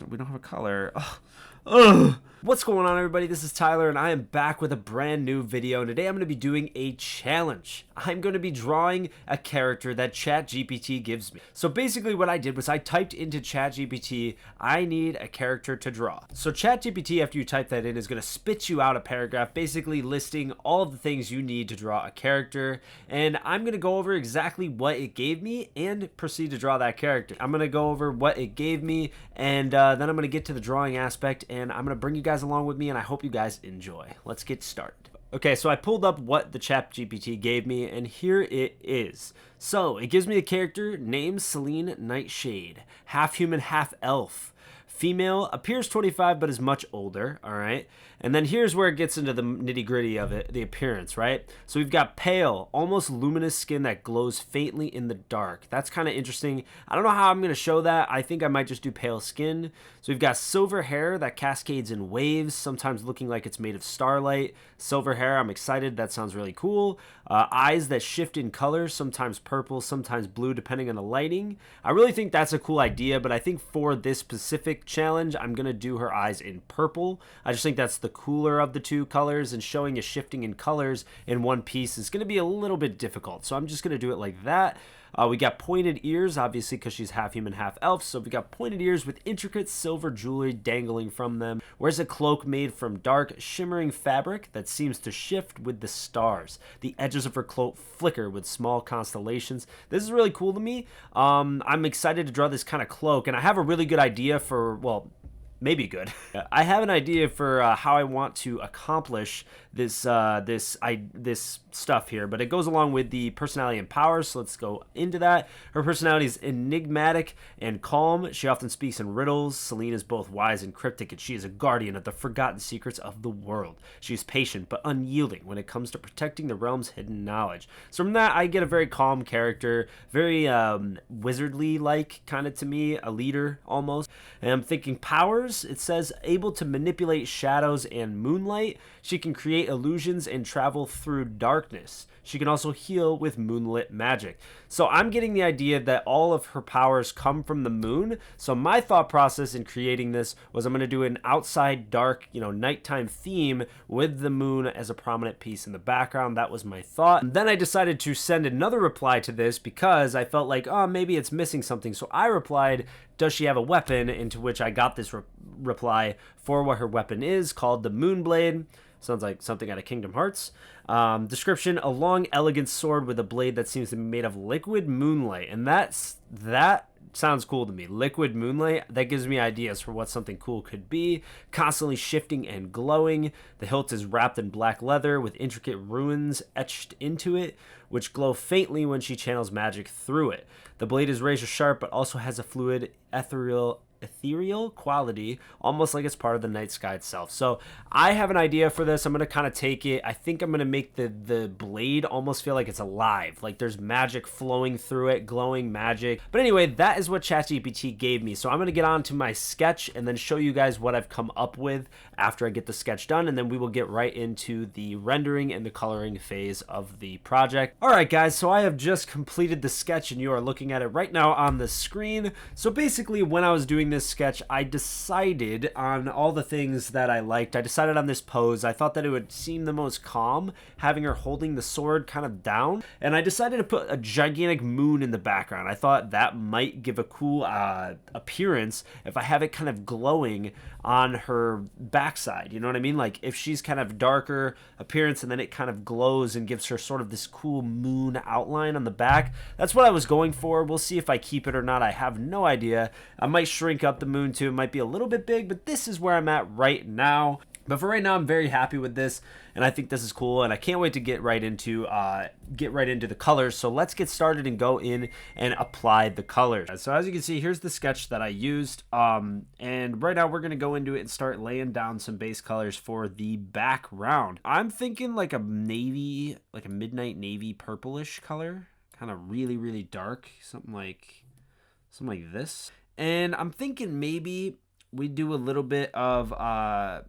We don't have a color. Ugh. What's going on, everybody? This is Tyler, and I am back with a brand new video. And today I'm going to be doing a challenge. I'm going to be drawing a character that Chat GPT gives me. So basically what I did was I typed into Chat GPT, I need a character to draw. So Chat GPT, after you type that in, is going to spit you out a paragraph basically listing all of the things you need to draw a character. And I'm going to go over exactly what it gave me and proceed to draw that character. I'm going to go over what it gave me, and then I'm going to get to the drawing aspect, and I'm going to bring you guys along with me, and I hope you guys enjoy. Let's get started. Okay, so I pulled up what the Chat GPT gave me, and here it is. So it gives me a character named Celine Nightshade, half human, half elf. Female, appears 25 but is much older, all right? And then here's where it gets into the nitty-gritty of it, the appearance, right? So we've got pale, almost luminous skin that glows faintly in the dark. That's kind of interesting. I don't know how I'm going to show that. I think I might just do pale skin. So we've got silver hair that cascades in waves, sometimes looking like it's made of starlight. Silver hair, I'm excited. That sounds really cool. Eyes that shift in color, sometimes purple, sometimes blue, depending on the lighting. I really think that's a cool idea, but I think for this specific challenge, I'm going to do her eyes in purple. I just think that's the cooler of the two colors, and showing a shifting in colors in one piece is going to be a little bit difficult. So I'm just going to do it like that. We got pointed ears, obviously, because she's half human, half elf. So we got pointed ears with intricate silver jewelry dangling from them. Wears a cloak made from dark, shimmering fabric that seems to shift with the stars. The edges of her cloak flicker with small constellations. This is really cool to me. I'm excited to draw this kind of cloak, and I have a really good idea for, well, maybe good. I have an idea for how I want to accomplish this this stuff here, but it goes along with the personality and powers, so let's go into that. Her personality is enigmatic and calm. She often speaks in riddles. Celine is both wise and cryptic, and she is a guardian of the forgotten secrets of the world. She is patient but unyielding when it comes to protecting the realm's hidden knowledge. So from that, I get a very calm character, very wizardly-like kind of to me, a leader almost. And I'm thinking powers. It says able to manipulate shadows and moonlight. She can create illusions and travel through darkness. She can also heal with moonlit magic. So I'm getting the idea that all of her powers come from the moon. So my thought process in creating this was I'm going to do an outside dark, nighttime theme with the moon as a prominent piece in the background. That was my thought. And then I decided to send another reply to this because I felt like, oh, maybe it's missing something. So I replied, does she have a weapon? Into which I got this reply for what her weapon is, called the Moonblade. Sounds like something out of Kingdom Hearts. Description, a long, elegant sword with a blade that seems to be made of liquid moonlight. And that sounds cool to me. Liquid moonlight, that gives me ideas for what something cool could be. Constantly shifting and glowing. The hilt is wrapped in black leather with intricate runes etched into it, which glow faintly when she channels magic through it. The blade is razor sharp, but also has a fluid, ethereal quality, almost like it's part of the night sky itself. So I have an idea for this. I'm going to kind of take it. I think I'm going to make the blade almost feel like it's alive, like there's magic flowing through it, glowing magic. But anyway, that is what ChatGPT gave me. So I'm going to get on to my sketch and then show you guys what I've come up with after I get the sketch done, and then we will get right into the rendering and the coloring phase of the project. All right, guys, so I have just completed the sketch, and you are looking at it right now on the screen. So basically, when I was doing this sketch, I decided on all the things that I liked. I decided on this pose. I thought that it would seem the most calm, having her holding the sword kind of down, and I decided to put a gigantic moon in the background. I thought that might give a cool appearance if I have it kind of glowing on her backside, you know what I mean? Like if she's kind of darker appearance and then it kind of glows and gives her sort of this cool moon outline on the back. That's what I was going for. We'll see if I keep it or not. I have no idea. I might shrink up the moon too. It might be a little bit big, but this is where I'm at right now. But for right now, I'm very happy with this, and I think this is cool, and I can't wait to get right into the colors. So let's get started and go in and apply the colors. So as you can see, here's the sketch that I used, and right now we're gonna go into it and start laying down some base colors for the background. I'm thinking like a navy, like a midnight navy purplish color, kind of really dark, something like this. And I'm thinking maybe we do a little bit of a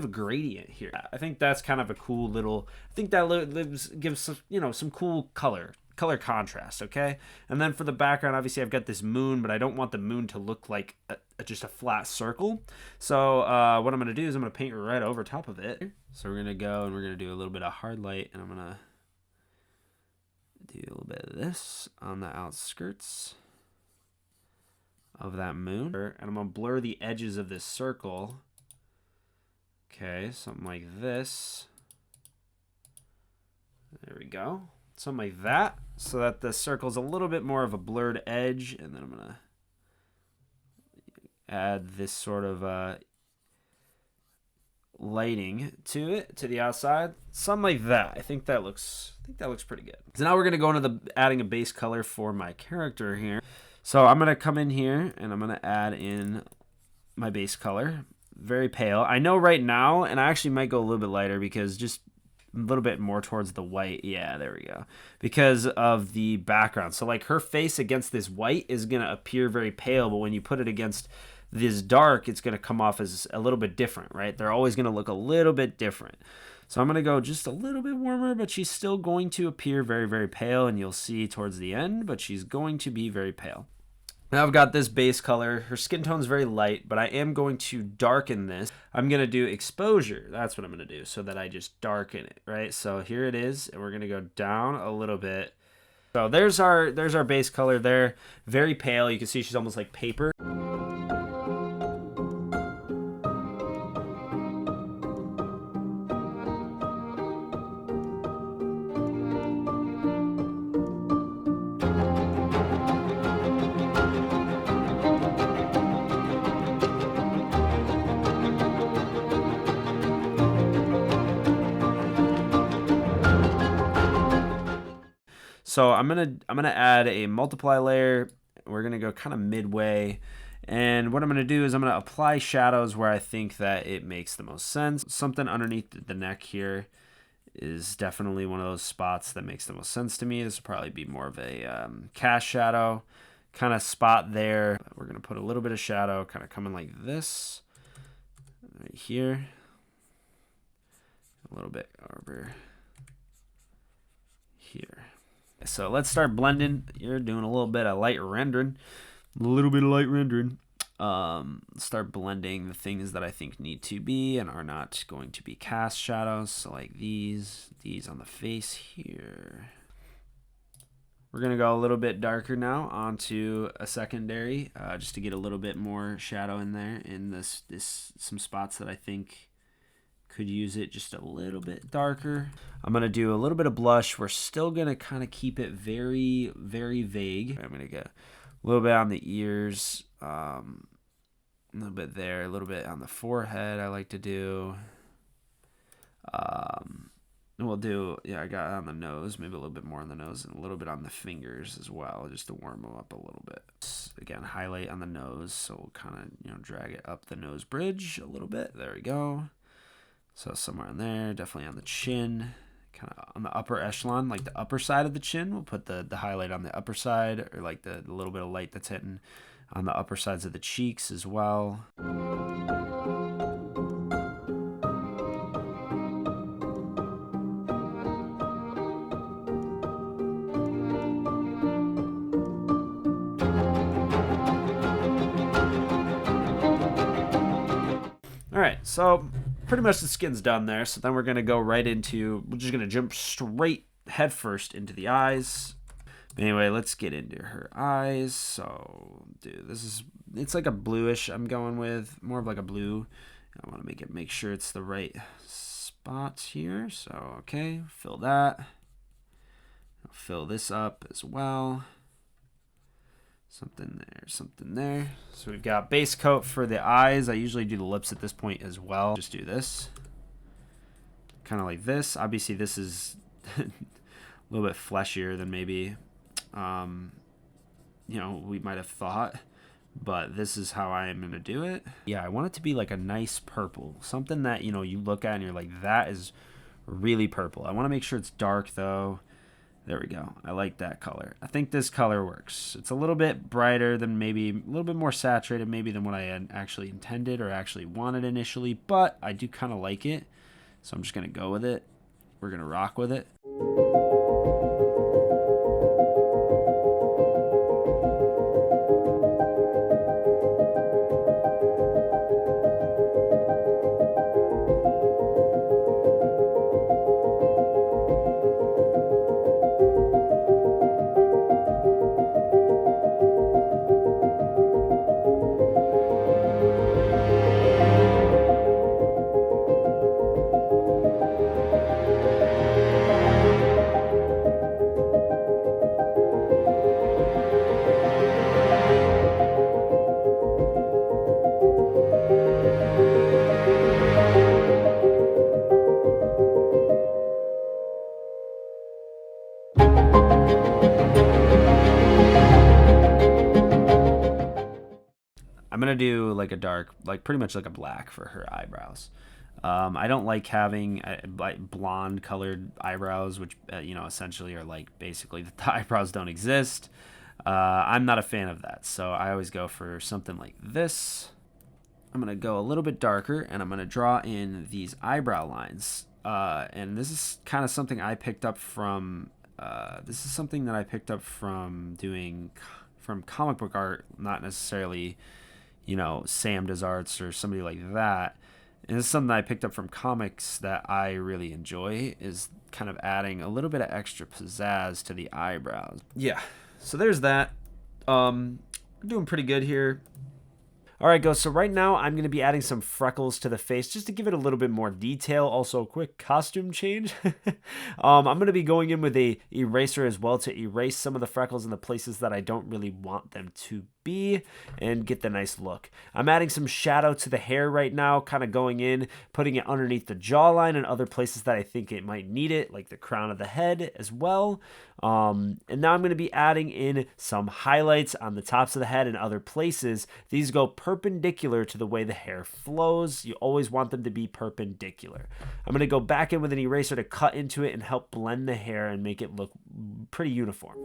gradient here. I think that's kind of a cool little, I think that gives some, some cool color color contrast, okay? And then for the background, obviously I've got this moon, but I don't want the moon to look like just a flat circle. So what I'm gonna do is I'm gonna paint right over top of it. So we're gonna go and we're gonna do a little bit of hard light, and I'm gonna do a little bit of this on the outskirts of that moon. And I'm gonna blur the edges of this circle. Okay, something like this. There we go. Something like that, so that the circle's a little bit more of a blurred edge. And then I'm gonna add this sort of lighting to it, to the outside. Something like that. I think that looks pretty good. So now we're gonna go into adding a base color for my character here. So I'm gonna come in here and I'm gonna add in my base color. Very pale. I know right now, and I actually might go a little bit lighter because just a little bit more towards the white. Yeah, there we go. Because of the background. So like her face against this white is going to appear very pale, but when you put it against this dark, it's going to come off as a little bit different, right? They're always going to look a little bit different. So I'm going to go just a little bit warmer, but she's still going to appear very, very pale, and you'll see towards the end, but she's going to be very pale. Now I've got this base color. Her skin tone is very light, but I am going to darken this. I'm going to do exposure. That's what I'm going to do, so that I just darken it, right? So here it is, and we're going to go down a little bit. So there's our base color there. Very pale. You can see she's almost like paper. So I'm gonna add a multiply layer. We're gonna go kind of midway, and what I'm gonna do is I'm gonna apply shadows where I think that it makes the most sense. Something underneath the neck here is definitely one of those spots that makes the most sense to me. This will probably be more of a cast shadow kind of spot there. We're gonna put a little bit of shadow kind of coming like this right here, a little bit over here. So let's start blending. You're doing a little bit of light rendering. Start blending the things that I think need to be and are not going to be cast shadows. So like these on the face here. We're going to go a little bit darker now onto a secondary, just to get a little bit more shadow in there in some spots that I think could use it just a little bit darker. I'm going to do a little bit of blush. We're still going to kind of keep it very, very vague. I'm going to get a little bit on the ears, a little bit there, a little bit on the forehead I like to do. We'll do, I got on the nose, maybe a little bit more on the nose, and a little bit on the fingers as well, just to warm them up a little bit. Again, highlight on the nose, so we'll kind of, drag it up the nose bridge a little bit. There we go. So somewhere in there, definitely on the chin, kind of on the upper echelon, like the upper side of the chin. We'll put the highlight on the upper side, or like the little bit of light that's hitting on the upper sides of the cheeks as well. All right, so pretty much the skin's done there. So then we're going to go right into, we're just going to jump straight headfirst into the eyes. But anyway, let's get into her eyes. So, dude, it's like a bluish I'm going with, more of like a blue. I want to make sure it's the right spot here. So, okay, fill that. I'll fill this up as well. Something there. So we've got base coat for the eyes. I usually do the lips at this point as well. Just do this. Kind of like this. Obviously this is a little bit fleshier than maybe, we might have thought. But this is how I am going to do it. Yeah, I want it to be like a nice purple. Something that, you look at and you're like, that is really purple. I want to make sure it's dark though. There we go. I like that color. I think this color works. It's a little bit brighter than maybe, a little bit more saturated maybe than what I had actually intended or actually wanted initially, but I do kind of like it. So I'm just going to go with it. We're going to rock with it. dark, like pretty much like a black for her eyebrows. I don't like having like blonde colored eyebrows, which essentially are like basically the eyebrows don't exist. I'm not a fan of that, so I always go for something like this. I'm gonna go a little bit darker, and I'm gonna draw in these eyebrow lines. And this is kind of something I picked up from. This is something that I picked up from doing from comic book art, not necessarily, SamDoesArts or somebody like that. And this is something that I picked up from comics that I really enjoy, is kind of adding a little bit of extra pizzazz to the eyebrows. Yeah, so there's that. We're doing pretty good here. All right, go. So right now I'm going to be adding some freckles to the face just to give it a little bit more detail. Also, a quick costume change. I'm going to be going in with a eraser as well to erase some of the freckles in the places that I don't really want them to be and get the nice look. I'm adding some shadow to the hair right now, kind of going in, putting it underneath the jawline and other places that I think it might need it, like the crown of the head as well. And now I'm going to be adding in some highlights on the tops of the head and other places. These go perpendicular to the way the hair flows. You always want them to be perpendicular. I'm going to go back in with an eraser to cut into it and help blend the hair and make it look pretty uniform.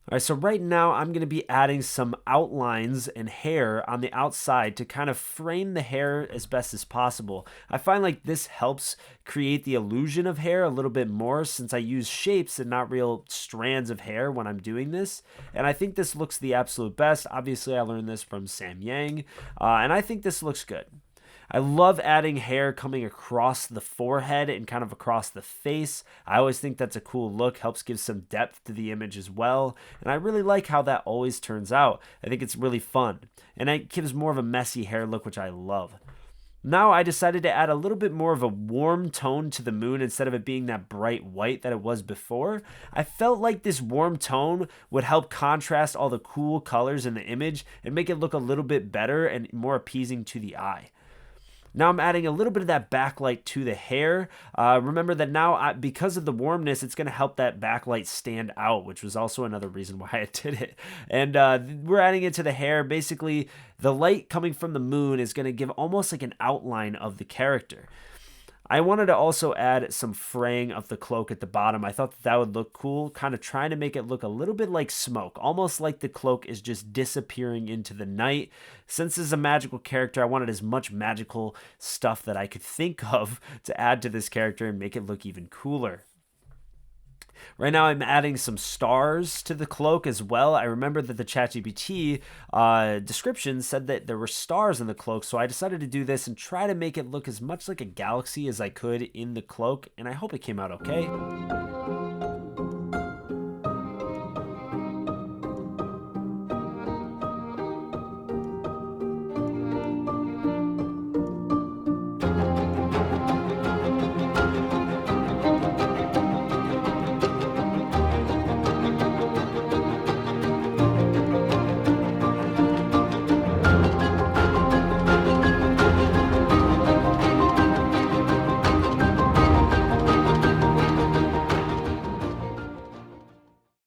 All right, so right now I'm going to be adding some outlines and hair on the outside to kind of frame the hair as best as possible. I find like this helps create the illusion of hair a little bit more since I use shapes and not real strands of hair when I'm doing this. And I think this looks the absolute best. Obviously, I learned this from Sam Yang, and I think this looks good. I love adding hair coming across the forehead and kind of across the face. I always think that's a cool look, helps give some depth to the image as well. And I really like how that always turns out. I think it's really fun. And it gives more of a messy hair look, which I love. Now I decided to add a little bit more of a warm tone to the moon instead of it being that bright white that it was before. I felt like this warm tone would help contrast all the cool colors in the image and make it look a little bit better and more appeasing to the eye. Now I'm adding a little bit of that backlight to the hair. Remember that now, because of the warmness, it's going to help that backlight stand out, which was also another reason why I did it. And we're adding it to the hair. Basically, the light coming from the moon is going to give almost like an outline of the character. I wanted to also add some fraying of the cloak at the bottom. I thought that would look cool, kind of trying to make it look a little bit like smoke, almost like the cloak is just disappearing into the night. Since this is a magical character, I wanted as much magical stuff that I could think of to add to this character and make it look even cooler. Right now I'm adding some stars to the cloak as well. I remember that the Chat GPT description said that there were stars in the cloak, so I decided to do this and try to make it look as much like a galaxy as I could in the cloak, and I hope it came out okay.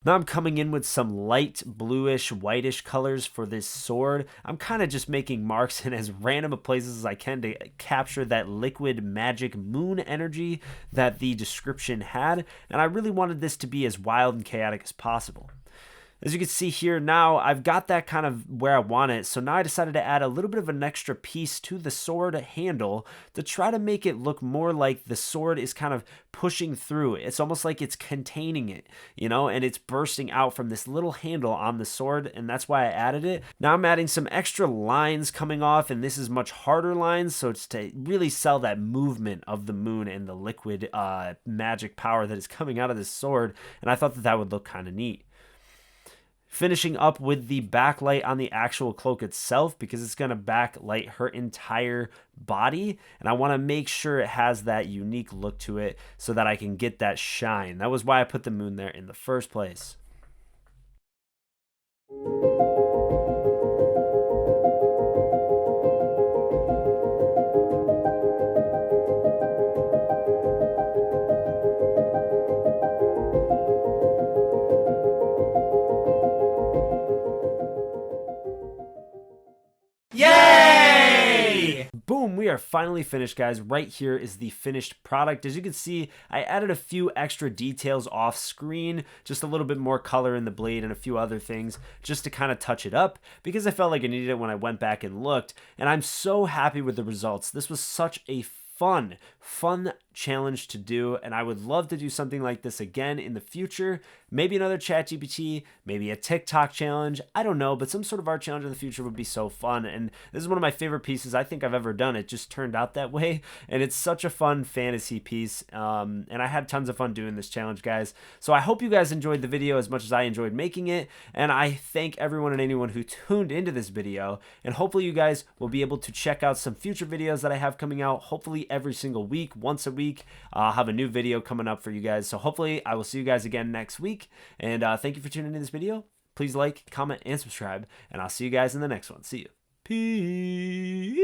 Now I'm coming in with some light bluish, whitish colors for this sword. I'm kind of just making marks in as random of places as I can to capture that liquid magic moon energy that the description had, and I really wanted this to be as wild and chaotic as possible. As you can see here now, I've got that kind of where I want it, so now I decided to add a little bit of an extra piece to the sword handle to try to make it look more like the sword is kind of pushing through. It's almost like it's containing it, and it's bursting out from this little handle on the sword, and that's why I added it. Now I'm adding some extra lines coming off, and this is much harder lines, so it's to really sell that movement of the moon and the liquid magic power that is coming out of this sword, and I thought that would look kind of neat. finishing up with the backlight on the actual cloak itself, because it's going to backlight her entire body, and I want to make sure it has that unique look to it so that I can get that shine. That was why I put the moon there in the first place. Yay! Boom, we are finally finished, guys. Right here is the finished product. As you can see, I added a few extra details off screen, just a little bit more color in the blade and a few other things just to kind of touch it up, because I felt like I needed it when I went back and looked, and I'm so happy with the results. This was such a fun challenge to do, and I would love to do something like this again in the future. Maybe another Chat GPT, maybe a TikTok challenge, I don't know, but some sort of art challenge in the future would be so fun. And this is one of my favorite pieces I think I've ever done. It just turned out that way, and it's such a fun fantasy piece, and I had tons of fun doing this challenge, guys. So I hope you guys enjoyed the video as much as I enjoyed making it, and I thank everyone and anyone who tuned into this video, and hopefully you guys will be able to check out some future videos that I have coming out, hopefully every single week, once a week. I'll have a new video coming up for you guys. So hopefully I will see you guys again next week. And thank you for tuning in to this video. Please like, comment, and subscribe. And I'll see you guys in the next one. See you. Peace.